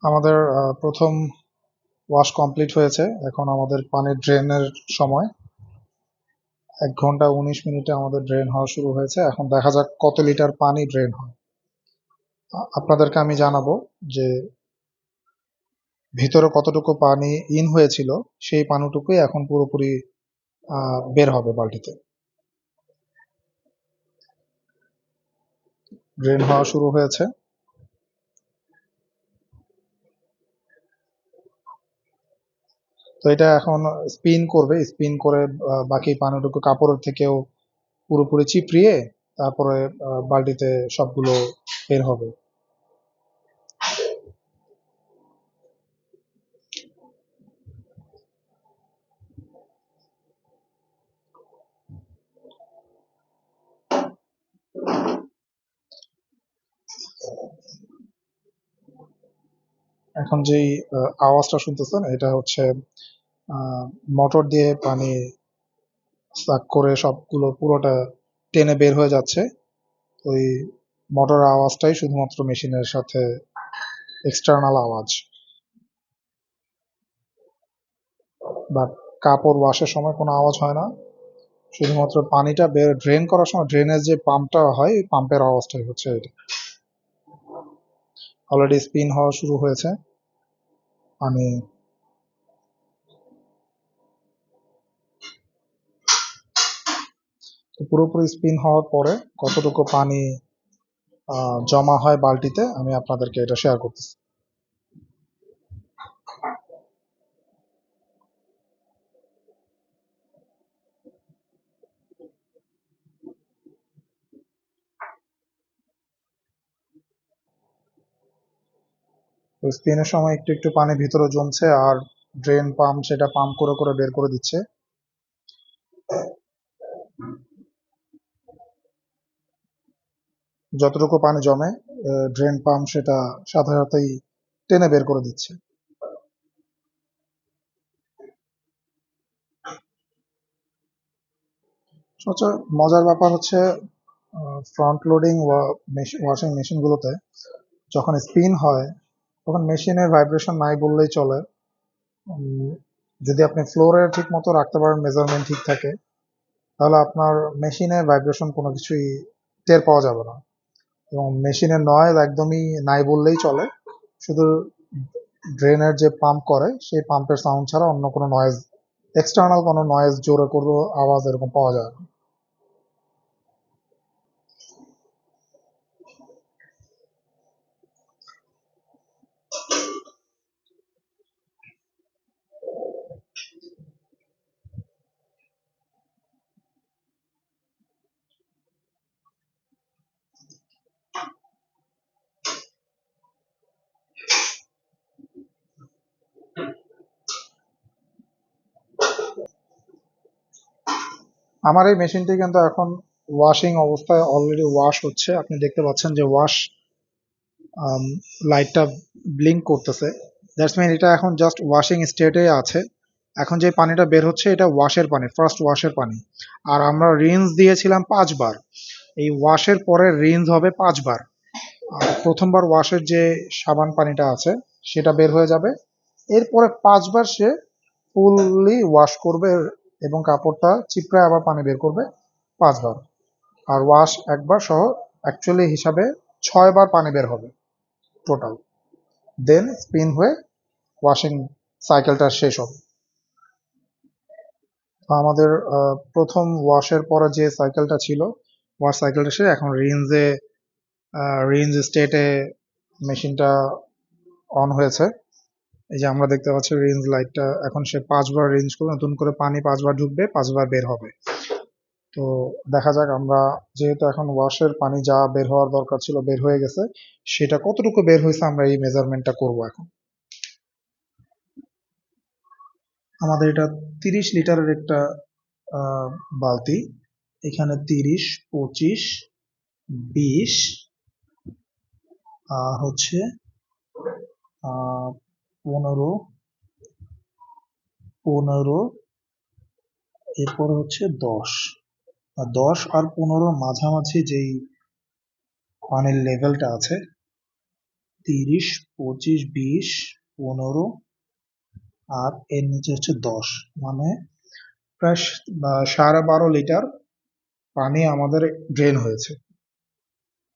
আমাদের প্রথম ওয়াশ কমপ্লিট হয়েছে। এখন আমাদের পানির ড্রেনের সময়। 1 ঘন্টা 19 মিনিটে আমাদের ড্রেন হওয়া শুরু হয়েছে। এখন দেখা যাক কত লিটার পানি ড্রেন হয়। আপনাদেরকে আমি জানাবো যে ভিতরে কতটুকু পানি ইন হয়েছিল, সেই পানিটুকুই এখন পুরোপুরি বের হবে বালতিতে। ড্রেন হওয়া শুরু হয়েছে। তো এটা এখন স্পিন করবে, স্পিন করে বাকি পানিটুকু কাপড়ের থেকেও পুরোপুরি চিপড়িয়ে তারপরে বালতিতে সবগুলো বের হবে। এখন যেই আওয়াজটা শুনতেছেন, এটা হচ্ছে মোটর দিয়ে পানি সাক করে সবগুলো পুরোটা টেনে বের হয়ে যাচ্ছে। ওই মোটর আওয়াজটাই শুধুমাত্র মেশিনের সাথে এক্সটার্নাল আওয়াজ। বাট কাপড় ওয়াশের সময় কোনো আওয়াজ হয় না, শুধুমাত্র পানিটা ড্রেন করার সময় ড্রেনের যে পাম্পটা হয়, পাম্পের আওয়াজটাই হচ্ছে এটা। অলরেডি স্পিন হওয়া শুরু হয়েছে পানি। পুরোপুরি স্পিন হওয়ার পরে কতটুকু পানি জমা হয় বালতিতে, আমি আপনাদেরকে এটা শেয়ার করতেছি। স্পিনের সময় একটু একটু পানি ভিতরে জমছে, আর ড্রেন পাম্প সেটা পাম্প করে করে বের করে দিচ্ছে। যতটুকু পানি জমে ড্রেন পাম্প সেটা সাথে সাথেই টেনে বের করে দিচ্ছে। সবচেয়ে মজার ব্যাপার হচ্ছে ফ্রন্ট লোডিং ওয়াশিং মেশিনগুলোতে যখন স্পিন হয় তখন মেশিনের ভাইব্রেশন নাই বললেই চলে। যদি আপনি ফ্লোরে ঠিক মতো রাখতে পারেন, মেজারমেন্ট ঠিক থাকে, তাহলে আপনার মেশিনের ভাইব্রেশন কোনো কিছুই টের পাওয়া যাবে না। এবং মেশিনের নয়েজ একদমই নাই বললেই চলে। শুধু ড্রেনের যে পাম্প করে সেই পাম্পের সাউন্ড ছাড়া অন্য কোনো নয়েজ, এক্সটার্নাল কোনো নয়েজ, জোরে কোনো আওয়াজ এরকম পাওয়া যায় না। আমার এই মেশিনটি কিন্তু এখন ওয়াশিং অবস্থায় অলরেডি ওয়াশ হচ্ছে। আপনি দেখতে পাচ্ছেন যে ওয়াশ লাইটটা ব্লিঙ্ক করতেছে। দ্যাটস মিন এটা এখন জাস্ট ওয়াশিং স্টেটে আছে। এখন যে পানিটা বের হচ্ছে এটা ওয়াশের পানি, ফার্স্ট ওয়াশের পানি। আর আমরা রিন্স দিয়েছিলাম 5 বার। এই ওয়াশের পরে রিন্স হবে 5 বার। আর প্রথমবার ওয়াশের যে সাবান পানিটা আছে সেটা বের হয়ে যাবে। এরপরে 5 বার সে ফুললি ওয়াশ করবে এবং কাপড়টা চিপড়ায় আবার পানি বের করবে 5 বার। আর ওয়াশ একবার সহ অ্যাকচুয়ালি হিসাবে 6 বার পানি বের হবে টোটাল। দেন স্পিন হয়ে ওয়াশিং সাইকেলটা শেষ হবে। তো আমাদের প্রথম ওয়াশের পরে যে সাইকেলটা ছিল, ওয়াশ সাইকেলটা শেষে এখন রিন্স স্টেটে মেশিনটা অন হয়েছে। এই যে আমরা দেখতে পাচ্ছি রিন্স লাইটটা, এখন সে 5 বার রিন্স করে নতুন করে পানি 5 বার ঢুকবে, 5 বার বের হবে। তো দেখা যাক আমরা, যেহেতু এখন ওয়াশের পানি যা বের হওয়ার দরকার ছিল বের হয়ে গেছে, সেটা কতটুকু বের হয়েছে আমরা এই মেজারমেন্টটা করব এখন। আমাদের এটা 30 লিটারের একটা বালতি। এখানে 30, 25, 20, হচ্ছে 15, 15, এরপরে হচ্ছে 10। 10 আর 15 মাঝামাঝি যেই পানির লেভেলটা আছে, 30, 25, 20, 15 আর এর নিচে হচ্ছে 10, মানে প্রায় 12.5 লিটার পানি আমাদের ড্রেন হয়েছে।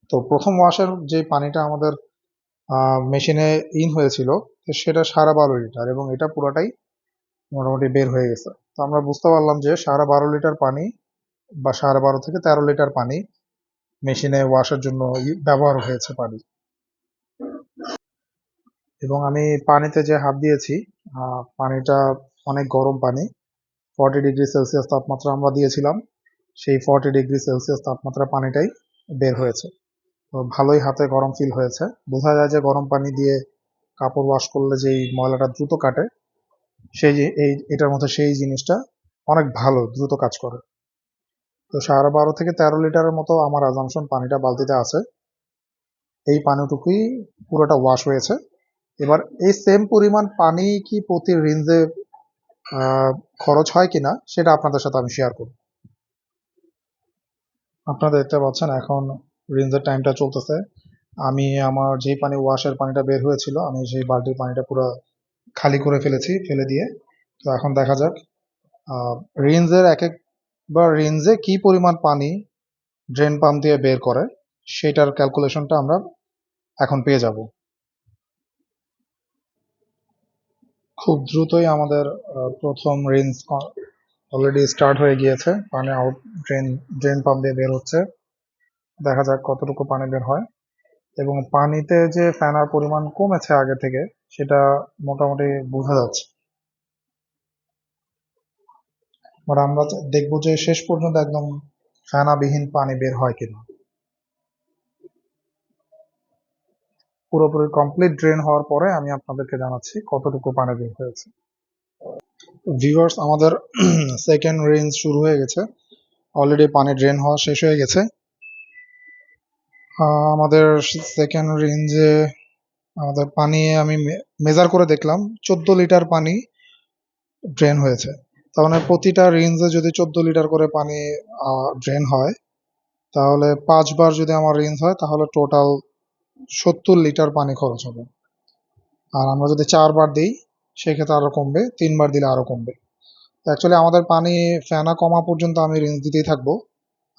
তো প্রথম ওয়াশের যে পানিটা আমাদের মেশিনে ইন হয়েছিল সেটা 12.5 লিটার, এবং এটা পুরোটাই মোটামুটি বের হয়ে গেছে। তো আমরা বুঝতে পারলাম যে 12.5 লিটার পানি বা 12.5 থেকে 13 লিটার পানি মেশিনে ওয়াশের জন্য ব্যবহার হয়েছে পানি। এবং আমি পানিতে যে হাত দিয়েছি, পানিটা অনেক গরম পানি, 40 ডিগ্রি সেলসিয়াস তাপমাত্রা আমরা দিয়েছিলাম। সেই 40 ডিগ্রি সেলসিয়াস তাপমাত্রা পানিটাই বের হয়েছে। তো ভালোই হাতে গরম ফিল হয়েছে। বোঝা যায় যে গরম পানি দিয়ে কাপড় ওয়াশ করলে যেই ময়লাটা দ্রুত কাটে, সেই এটার মধ্যে সেই জিনিসটা অনেক ভালো দ্রুত কাজ করে। তো 12.5 থেকে 13 লিটারের মতো আমার অ্যাজাম্পশন পানিটা বালতিতে আছে। এই পানিটুকুই পুরোটা ওয়াশ হয়েছে। এবার এই সেম পরিমাণ পানি কি প্রতি রিন্সে খরচ হয় কিনা সেটা আপনাদের সাথে আমি শেয়ার করব। আপনারা দেখতে পাচ্ছেন এখন রিন্সের টাইমটা চলতেছে। আমি আমার যেই পানি ওয়াশের পানিটা বের হয়েছিল আমি সেই বালতির পানিটা পুরো খালি করে ফেলেছি, ফেলে দিয়ে। তো এখন দেখা যাক রিন্সের একবার রিন্সে কি পরিমাণ পানি ড্রেন পাম্প দিয়ে বের করে সেটার ক্যালকুলেশনটা আমরা এখন পেয়ে যাব। খুব দ্রুতই আমাদের প্রথম রিন্স অলরেডি স্টার্ট হয়ে গিয়েছে। পানি আউট ড্রেন পাম্প দিয়ে বের হচ্ছে। দেখা যাক কতটুকু পানি বের হয়। এবং পানিতে যে ফেনার পরিমাণ কমেছে আগে থেকে সেটা মোটামুটি বোঝা যাচ্ছে। বাট আমরা দেখবো যে শেষ পর্যন্ত একদম ফেনাবিহীন পানি বের হয় কিনা। পুরোপুরি কমপ্লিট ড্রেন হওয়ার পরে আমি আপনাদেরকে জানাচ্ছি কতটুকু পানি বের হয়েছে। ভিউয়ার্স, আমাদের সেকেন্ড রিন্স শুরু হয়ে গেছে। অলরেডি পানি ড্রেন হওয়া শেষ হয়ে গেছে। আমাদের সেকেন্ড রেঞ্জে আমাদের পানি আমি মেজার করে দেখলাম 14 লিটার পানি ড্রেন হয়েছে। তার মানে প্রতিটা রেঞ্জে যদি 14 লিটার করে পানি ড্রেন হয়, তাহলে 5 বার যদি আমার রেঞ্জ হয় তাহলে টোটাল 70 লিটার পানি খরচ হবে। আর আমরা যদি 4 বার দিই সেক্ষেত্রে আরো কমবে, 3 বার দিলে আরো কমবে। অ্যাকচুয়ালি আমাদের পানি ফেনা কমা পর্যন্ত আমি রেঞ্জ দিতেই থাকবো।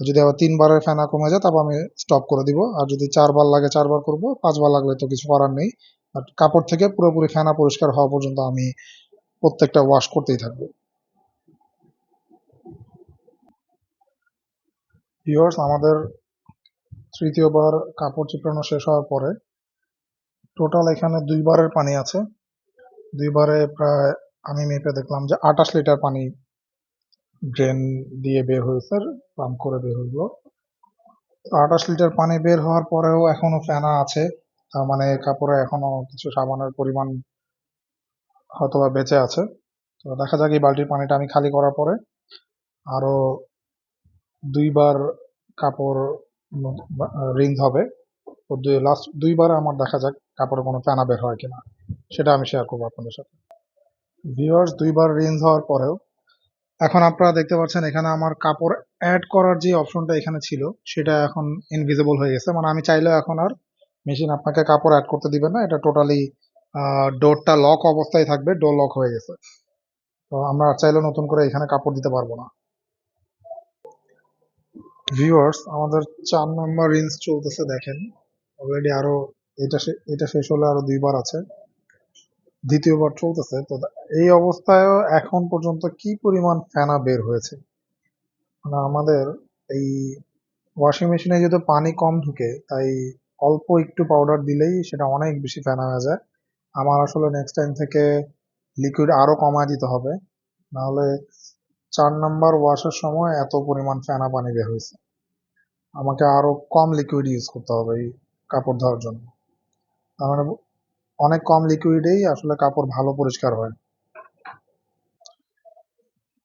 যদি আবার 3 বারের ফেনা কমে যায় তারপর আমি স্টপ করে দিব। আর যদি 4 বার লাগে 4 বার করবো, 5 বার লাগলে তো কিছু করার নেই। আর কাপড় থেকে পুরোপুরি ফেনা পরিষ্কার হওয়া পর্যন্ত আমি প্রত্যেকটা ওয়াশ করতেই থাকবো। ভিউয়ার্স, আমাদের তৃতীয়বার কাপড় চিপড়ানো শেষ হওয়ার পরে টোটাল এখানে 2 বারের পানি আছে। 2 বারে প্রায় আমি মেপে দেখলাম যে 28 লিটার পানি ড্রেন দিয়ে বের হয়েছে, পাম্প করে বের হইলো। 28 লিটার পানি বের হওয়ার পরেও এখনো ফেনা আছে, তার মানে কাপড়ে এখনো কিছু সাবানের পরিমাণ হয়তোবা বেঁচে আছে। তো দেখা যাক এই বালতির পানিটা আমি খালি করার পরে আরো 2 বার কাপড় রিন্স হবে। তো লাস্ট 2 বারে আমার দেখা যাক কাপড়ে কোনো ফেনা বের হয় কিনা, সেটা আমি শেয়ার করবো আপনাদের সাথে। ভিউয়ার্স, 2 বার রিন্স হওয়ার পরেও এখন আপনারা দেখতে পাচ্ছেন এখানে আমার কাপড় অ্যাড করার যে অপশনটা এখানে ছিল সেটা এখন ইনভিজিবল হয়ে গেছে। মানে আমি চাইলেও এখন আর মেশিন আপনাকে কাপড় অ্যাড করতে দিবে না, এটা টোটালি ডোরটা লক অবস্থায় থাকবে, ডোর লক হয়ে গেছে। তো আমরা চাইলেও নতুন করে এখানে কাপড় দিতে পারবো না। ভিউয়ার্স, আমাদের 4 নম্বর রিন্স চলতেছে, দেখেন অলরেডি আরো এটা শেষ হলে আরো 2 বার আছে, দ্বিতীয়বার চলতেছে। তো এই অবস্থায়ও এখন পর্যন্ত কি পরিমাণ ফেনা বের হয়েছে। মানে আমাদের এই ওয়াশিং মেশিনে যেহেতু পানি কম ঢুকে, তাই অল্প একটু পাউডার দিলেই সেটা অনেক বেশি ফেনা হয়ে যায়। আমার আসলে নেক্সট টাইম থেকে লিকুইড আরো কমায় দিতে হবে, নাহলে 4 নম্বর ওয়াশের সময় এত পরিমাণ ফেনা পানি বের হয়েছে। আমাকে আরো কম লিকুইড ইউজ করতে হবে এই কাপড় ধোয়ার জন্য। তার মানে অনেক কম লিকুইডেই আসলে কাপড় ভালো পরিষ্কার হয়।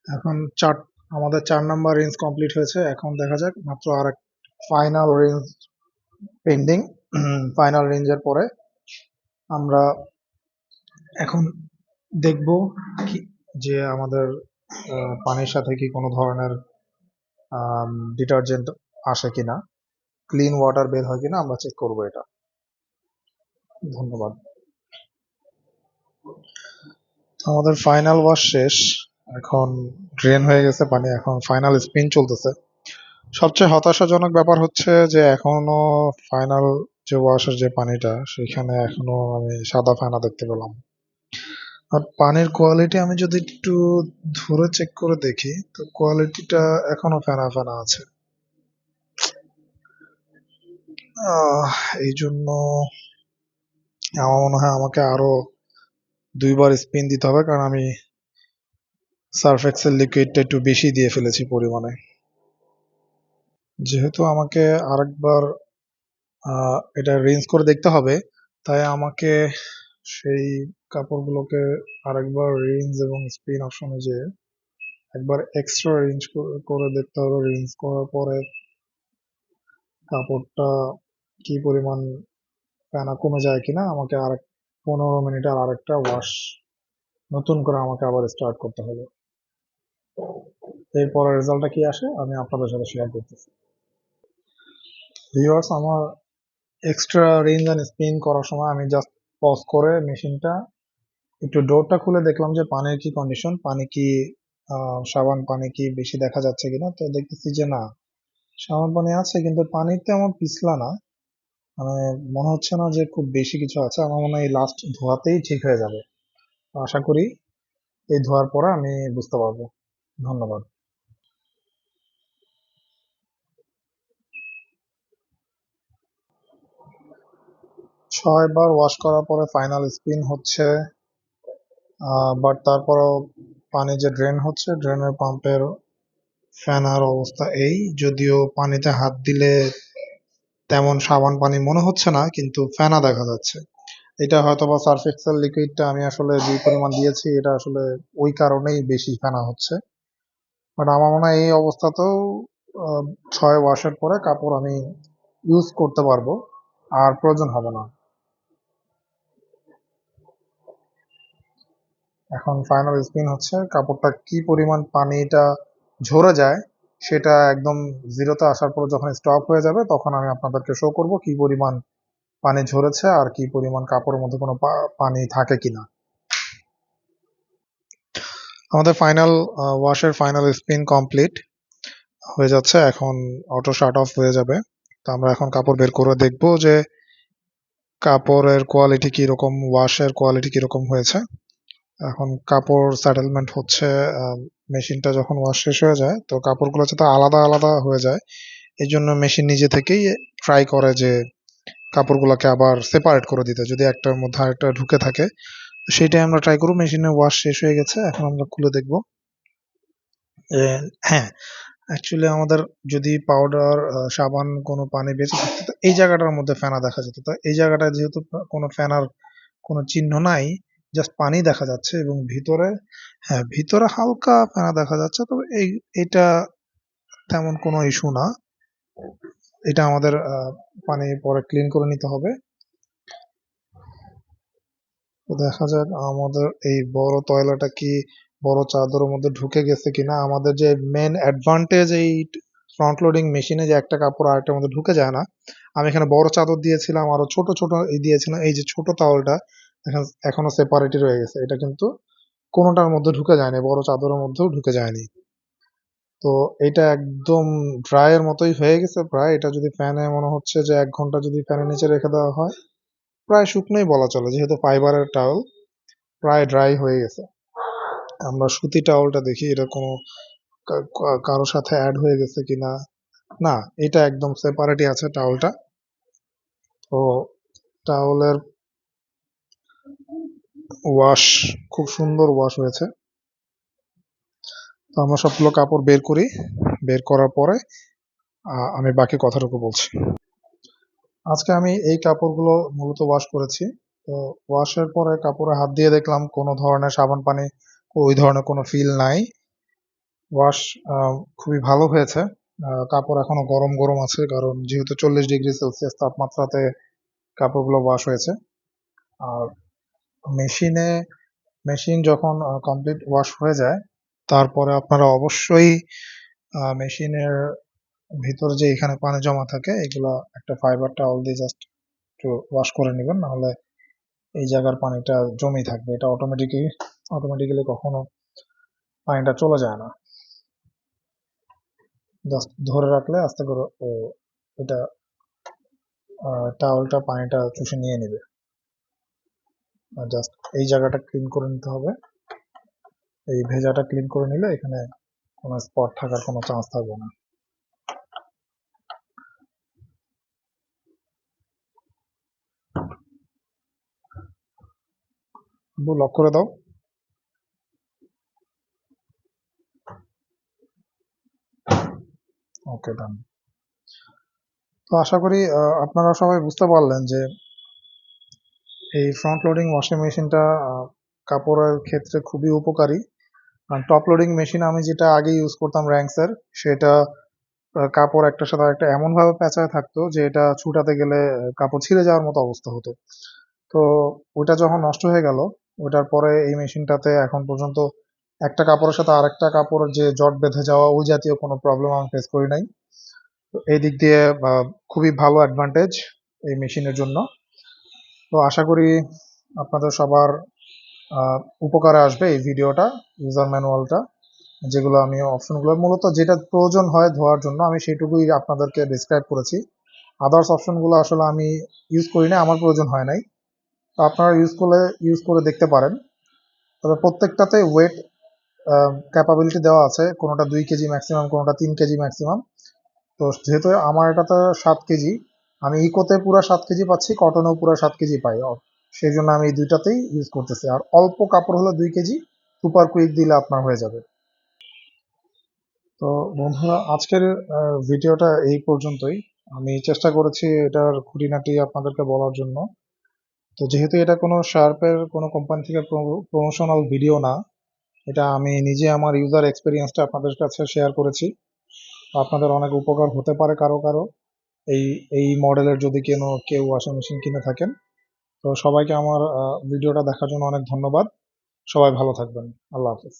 এখন আমাদের 4 নম্বর রেঞ্জ কমপ্লিট হয়েছে। এখন দেখা যাক মাত্র আর এক ফাইনাল রেঞ্জ পেন্ডিং। ফাইনাল রেঞ্জের পরে আমরা এখন দেখব যে আমাদের পানির সাথে কি কোনো ধরনের ডিটারজেন্ট আসে কিনা, ক্লিন ওয়াটার বের হয় কিনা আমরা চেক করব এটা। ধন্যবাদ। আমাদের ফাইনাল ওয়াশ শেষ, এখন ড্রেন হয়ে গেছে পানি, এখন ফাইনাল স্পিন চলতেছে। সবচেয়ে হতাশাজনক ব্যাপার হচ্ছে যে এখনো ফাইনাল যে ওয়াশের যে পানিটা সেখানে এখনো আমি সাদা ফেনা দেখতে পেলাম। আর পানির কোয়ালিটি আমি যদি একটু ধরে চেক করে দেখি, তো কোয়ালিটিটা এখনো ফেনা ফেনা আছে। এই জন্য আমার মনে হয় আমাকে আরো 2 বার স্পিন দিতে হবে, কারণ আমি সার্ফ এক্সেল লিকুইডটা একটু বেশি দিয়ে ফেলেছি পরিমাণে। যেহেতু আমাকে আরেকবার এটা রিন্স করে দেখতে হবে, তাই আমাকে সেই কাপড়গুলোকে আরেকবার রিন্স এবং স্পিন অপশনে যে একবার এক্সট্রা রিন্স করে দেখতে হবে। রিন্স করার পরে কাপড়টা কি পরিমাণ ফেনা কমে যায় কিনা, আমাকে আর 15 মিনিটের আরেকটা ওয়াশ নতুন করে আমাকে আবার স্টার্ট করতে হবে। এরপরে রেজাল্টটা কি আসে আমি আপনাদের সাথে শেয়ার করতেছি। ভিউয়ার্স, আমার এক্সট্রা রিন্স এন্ড স্পিন করার সময় আমি জাস্ট পজ করে মেশিনটা একটু ডোরটা খুলে দেখলাম যে পানির কি কন্ডিশন, পানি কি সাবান পানি কি বেশি দেখা যাচ্ছে কিনা। তো দেখতেছি যে না, সাবান পানি আছে কিন্তু পানিতে আমার পিছলা না, মানে মনে হচ্ছে না যে খুব বেশি কিছু আছে। আমার মনে হয় এই লাস্ট ধোয়াতেই ঠিক হয়ে যাবে। আশা করি এই ধোয়ার পরে আমি বুঝতে পারবো। ধন্যবাদ। 6 বার ওয়াশ করার পরে ফাইনাল স্পিন হচ্ছে, বাট তারপরও পানি যে ড্রেন হচ্ছে, ড্রেনের পাম্পের ফেনার অবস্থা এই, যদিও পানিতে হাত দিলে তেমন সাবান পানি মনে হচ্ছে না, কিন্তু ফেনা দেখা যাচ্ছে। এটা হয়তোবা সার্ফ এক্সেল লিকুইডটা আমি আসলে যে পরিমাণ দিয়েছি এটা আসলে ওই কারণেই বেশি ফেনা হচ্ছে। বাট আমার মনে হয় এই অবস্থাতেও 6 ওয়াশের পরে কাপড় আমি ইউজ করতে পারবো, আর প্রয়োজন হবে না। এখন ফাইনাল স্পিন হচ্ছে, কাপড়টা কি পরিমাণ পানিটা ঝরে যায় সেটা একদম জিরোতে আসার পর যখন স্টপ হয়ে যাবে তখন আমি আপনাদেরকে শো করব কি পরিমাণ পানি ঝরেছে আর কি পরিমাণ কাপড়ের মধ্যে কোনো পানি থাকে কিনা। আমাদের ফাইনাল ওয়াশের ফাইনাল স্পিন কমপ্লিট হয়ে যাচ্ছে, এখন অটো শাট অফ হয়ে যাবে। তো আমরা এখন কাপড় বের করে দেখব যে কাপড়ের কোয়ালিটি কিরকম, ওয়াশের কোয়ালিটি কিরকম হয়েছে। এখন কাপড় সেটেলমেন্ট হচ্ছে, মেশিনটা যখন ওয়াশ শেষ হয়ে যায় তো কাপড়গুলো যাতে আলাদা আলাদা হয়ে যায় এই জন্য মেশিন নিজে থেকেই ট্রাই করে যে কাপড়গুলোকে আবার সেপারেট করে দিতে, যদি একটার মধ্যে আরেকটা ঢুকে থাকে সেইটাই আমরা ট্রাই করবো। মেশিনে ওয়াশ শেষ হয়ে গেছে, এখন আমরা খুলে দেখবো। হ্যাঁ, অ্যাকচুয়ালি আমাদের যদি পাউডার, সাবান কোনো পানি বেঁচে থাকতো তো এই জায়গাটার মধ্যে ফেনা দেখা যেত। তো এই জায়গাটায় যেহেতু কোনো ফেনার কোনো চিহ্ন নাই, জাস্ট পানি দেখা যাচ্ছে এবং ভিতরে, হ্যাঁ ভিতরে হালকা ফেনা দেখা যাচ্ছে, তবে এটা তেমন কোনো ইস্যু না। এটা আমাদের পানি পরে ক্লিন করে নিতে হবে। তো দেখা যাক আমাদের এই বড় তয়লাটা কি বড় চাদরের মধ্যে ঢুকে গেছে কিনা। আমাদের যে মেন অ্যাডভান্টেজ এই ফ্রন্ট লোডিং মেশিনে যে একটা কাপড় আরেকটার মধ্যে ঢুকে যায় না, আমি এখানে বড় চাদর দিয়েছিলাম, আরো ছোট ছোট দিয়েছিলাম, এই যে ছোট তাওয়ালটা দেখেন এখনো সেপারেটই রয়ে গেছে, এটা কিন্তু কোনোটার মধ্যে ঢুকে যায়নি, বড় চাদরের মধ্যেও ঢুকে যায়নি। তো এটা একদম ড্রাইয়ের মতোই হয়ে গেছে প্রায়। এটা যদি ফ্যানে মনে হচ্ছে যে 1 ঘন্টা যদি ফ্যানের নিচে রেখে দেওয়া হয় প্রায় শুকনোই বলা চলে, যেহেতু ফাইবারের টাওয়েল প্রায় ড্রাই হয়ে গেছে। আমরা সুতি টাওয়েলটা দেখি এটা কোনো কারো সাথে অ্যাড হয়ে গেছে কিনা। না, এটা একদম সেপারেটই আছে টাওয়েলটা। তো টাওয়েলের ওয়াশ খুব সুন্দর ওয়াশ হয়েছে। তো আমরা সবগুলো কাপড় বের করি, বের করার পরে আমি বাকি কথাটুকু বলছি। আজকে আমি এই কাপড়গুলো মূলত ওয়াশ করেছি। তো ওয়াশের পরে কাপড়ে হাত দিয়ে দেখলাম কোনো ধরনের সাবান পানি ওই ধরনের কোনো ফিল নাই। ওয়াশ খুবই ভালো হয়েছে। কাপড় এখনো গরম গরম আছে, কারণ যেহেতু 40°C তাপমাত্রাতে কাপড়গুলো ওয়াশ হয়েছে। আর মেশিন যখন কমপ্লিট ওয়াশ হয়ে যায় তারপরে আপনারা অবশ্যই মেশিনের ভিতরে যে এখানে পানি জমা থাকে এগুলা একটা ফাইবার টাওয়াল দিয়ে জাস্ট একটু ওয়াশ করে নেবেন, নাহলে এই জায়গার পানিটা জমেই থাকবে। এটা অটোমেটিক্যালি কখনো পানিটা চলে যায় না, জাস্ট ধরে রাখলে আস্তে করে এটা টাওয়ালটা পানিটা চুষে নিয়ে নেবে। জাস্ট এই জায়গাটা ক্লিন করে নিতে হবে, এই ভেজাটা ক্লিন করে নিলে এখানে কোনো স্পট থাকার কোনো চান্স থাকবে না। লক করে দাও। ওকে, ডান। তো আশা করি আপনারা সবাই বুঝতে পারলেন যে এই ফ্রন্ট লোডিং ওয়াশিং মেশিনটা কাপড়ের ক্ষেত্রে খুবই উপকারী। কারণ টপ লোডিং মেশিন আমি যেটা আগে ইউজ করতাম র্যাঙ্কসের, সেটা কাপড় একটার সাথে একটা এমন ভাবে পেঁচায় থাকতো যে এটা ছুটাতে গেলে কাপড় ছিঁড়ে যাওয়ার মতো অবস্থা হতো। তো ওটা যখন নষ্ট হয়ে গেল, ওটার পরে এই মেশিনটাতে এখন পর্যন্ত একটা কাপড়ের সাথে আরেকটা কাপড়ের যে জট বেঁধে যাওয়া ওই জাতীয় কোনো প্রবলেম আমি ফেস করি নাই। তো এই দিক দিয়ে খুবই ভালো অ্যাডভান্টেজ এই মেশিনের জন্য। তো আশা করি আপনাদের সবার উপকারে আসবে এই ভিডিওটা, ইউজার ম্যানুয়ালটা, যেগুলো আমি অপশনগুলো মূলত যেটা প্রয়োজন হয় ধোয়ার জন্য আমি সেটুকুই আপনাদেরকে ডিসক্রাইব করেছি। আদার্স অপশনগুলো আসলে আমি ইউজ করি না, আমার প্রয়োজন হয় নাই। তো আপনারা ইউজ করে দেখতে পারেন। তবে প্রত্যেকটাতে ওয়েট ক্যাপাবিলিটি দেওয়া আছে, কোনোটা 2 কেজি ম্যাক্সিমাম, কোনোটা 3 কেজি ম্যাক্সিমাম। তো যেহেতু আমার এটাতে 7 কেজি, আমি ইকোতে পুরো 7 কেজি পাচ্ছি, কটনেও পুরো 7 কেজি পাই, সেই জন্য আমি এই দুইটাতেই ইউজ করতেছি। আর অল্প কাপড় হলে 2 কেজি সুপার কুইক দিলে আপনার হয়ে যাবে। তো বন্ধুরা, আজকের ভিডিওটা এই পর্যন্তই। আমি চেষ্টা করেছি এটার খুঁটিনাটি আপনাদেরকে বলার জন্য। তো যেহেতু এটা কোনো শার্পের কোনো কোম্পানি থেকে প্রমোশনাল ভিডিও না, এটা আমি নিজে আমার ইউজার এক্সপিরিয়েন্সটা আপনাদের কাছে শেয়ার করেছি। আপনাদের অনেক উপকার হতে পারে কারো কারো এই এই মডেলের যদি কেউ ওয়াশিং মেশিন কিনে থাকেন। তো সবাইকে আমার ভিডিওটা দেখার জন্য অনেক ধন্যবাদ। সবাই ভালো থাকবেন। আল্লাহ হাফেজ।